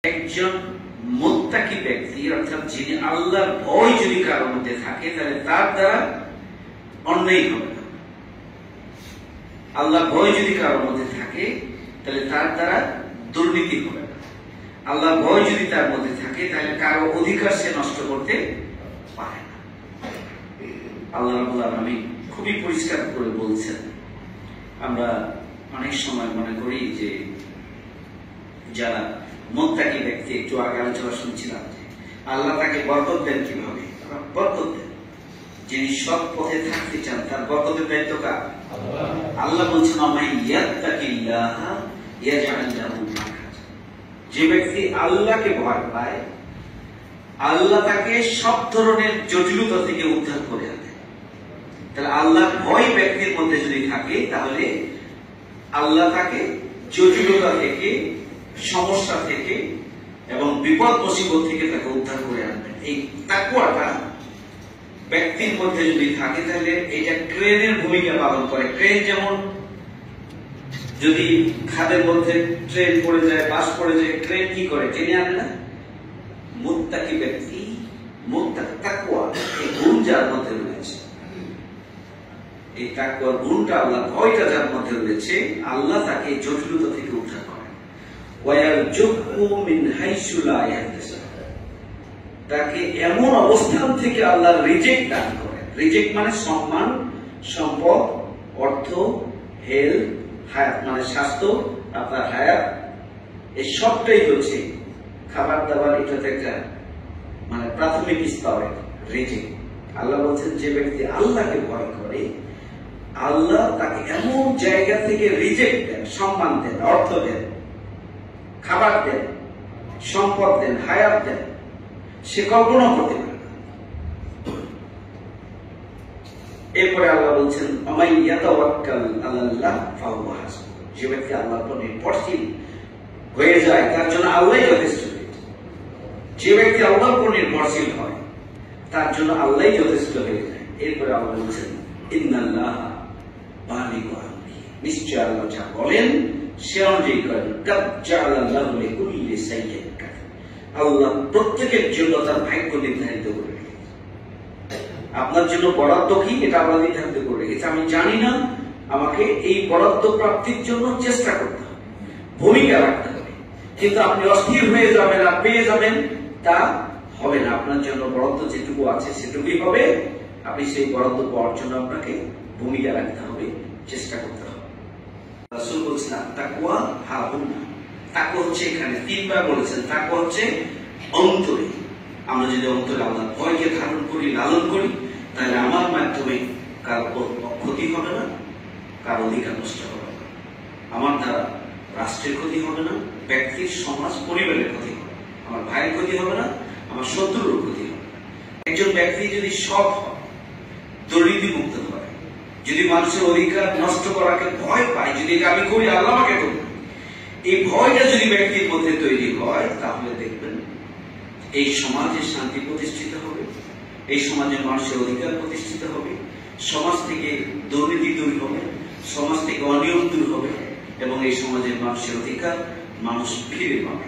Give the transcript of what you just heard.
একজন মুত্তাকি ব্যক্তি অর্থাৎ যিনি আল্লাহর ভয় যদি কারোর মধ্যে থাকে তাহলে তার দ্বারা অন্যায় হবে না। আল্লাহ ভয় যদি কারোর মধ্যে থাকে তাহলে তার দ্বারা দুর্নীতি হবে না। আল্লাহ ভয় যদি তার মধ্যে থাকে তাহলে কারো অধিকার সে নষ্ট করতে পারে না। আল্লাহ রাব্বুল আলামিন খুবই পরিষ্কার করে বলছেন। আমরা অনেক সময় মনে করি যে যারা মুত্তাকি ব্যক্তি, একটু আগে আলোচনা শুনছিলাম যে আল্লাহ তাকে বরকত দেন কিভাবে। বরকত দেন, যিনি সৎ পথে থাকতে চান তার বরকতের দায়িত্ব কার? আল্লাহ বলছেন যে ব্যক্তি আল্লাহকে ভয় পায় আল্লাহ তাকে সব ধরনের জটিলতা থেকে উদ্ধার করে আনে। তাহলে আল্লাহ ভয় ব্যক্তির মধ্যে যদি থাকে তাহলে আল্লাহ তাকে জটিলতা থেকে, সমস্যা থেকে এবং বিপদ মুসিবত থেকে তাকে উদ্ধার করে আনবেন। এই তাকওয়াটা ব্যক্তির মধ্যে যদি থাকে তাহলে এটা ক্রেনের ভূমিকা পালন করে। ক্রেন যেমন যদি খাদের মধ্যে ট্রেন পড়ে যায়, বাস পড়ে যায়, ক্রেন কি করে? টেনে আনে না। মুত্তাকি ব্যক্তি, মুত্তাকি তাকওয়া, এই গুণ যার মধ্যে রয়েছে, এই তাকওয়ার গুণটা, আল্লাহ ভয়টা যার মধ্যে রয়েছে, আল্লাহ তাকে জটিলতা থেকে উদ্ধার করে। তাকে এমন অবস্থান থেকে আল্লাহ রিজেক্ট দান করে। রিজেক্ট মানে সম্মান, সম্পদ, অর্থ, হেলথ, হায়াত মানে স্বাস্থ্য, আপনার হায়াত, এই সবটাই হচ্ছে খাবার দাবার। এটা তো একটা মানে প্রাথমিক স্তরে রিজেক্ট। আল্লাহ বলছেন যে ব্যক্তি আল্লাহকে ভয় করে আল্লাহ তাকে এমন জায়গা থেকে রিজেক্ট দেন, সম্মান দেন, অর্থ দেন, খাবার দেন, সম্পদ দেন, হায়াত দেন, সে কল্পনা করতে পারে না। এরপরে আল্লাহ বলছেন যে ব্যক্তি আল্লাহর উপর নির্ভরশীল হয়ে যায় তার জন্য আল্লাহই যথেষ্ট। যে ব্যক্তি আল্লাহর উপর নির্ভরশীল হয় তার জন্য আল্লাহই যথেষ্ট হয়ে যায়। এরপরে আল্লাহ বলছেন ইন্নাল্লাহ বালিগু আমরি, নিশ্চয় আল্লাহ যা বলেন সে অনুযায়ী করেন। আল্লাহ প্রত্যেকের জন্য তার ভাগ্য নির্ধারিত করে রেখেছে। আপনার জন্য বরাদ্দ কি এটা আল্লাহ নির্ধারিত করে রেখেছে। আমি জানি না, আমাকে এই বরাদ্দ প্রাপ্তির জন্য চেষ্টা করতে হবে, ভূমিকা রাখতে হবে। কিন্তু আপনি অস্থির হয়ে যাবেন আর পেয়ে যাবেন তা হবে না। আপনার জন্য বরাদ্দ যেটুকু আছে সেটুকুই হবে। আপনি সেই বরাদ্দ পাওয়ার জন্য আপনাকে ভূমিকা রাখতে হবে, চেষ্টা করতে হবে। রাসূল বলছেন তাকওয়া হাহুনা। তাকওয়া হচ্ছে এখানে তিনবার বলেছেন। তাকওয়া হচ্ছে অন্তরে। আমরা যদি অন্তরে আল্লাহর ভয়কে ধারণ করি, লালন করি, তাহলে আমার মাধ্যমে কারো ক্ষতি হবে না, কারো অধিকার নষ্ট হবে না, আমার দ্বারা রাষ্ট্রের ক্ষতি হবে না, ব্যক্তির, সমাজ, পরিবারের ক্ষতি হবে, আমার ভাইয়ের ক্ষতি হবে না, আমার শত্রুর ক্ষতি হবে না। একজন ব্যক্তি যদি সৎ হয়, দুর্নীতি মুক্ত হয়, যদি মানুষের অধিকার নষ্ট করাকে ভয় পায়, যদি এটা আমি করি আল্লাহ আমাকে করবে, এই ভয়টা যদি ব্যক্তির মধ্যে তৈরি হয় তাহলে দেখবেন এই সমাজে শান্তি প্রতিষ্ঠিত হবে, এই সমাজের মানুষের অধিকার প্রতিষ্ঠিত হবে, সমাজ থেকে দুর্নীতি দূর হবে, সমাজ থেকে অনিয়ম দূর হবে এবং এই সমাজের মানুষের অধিকার মানুষ ফিরে পাবে।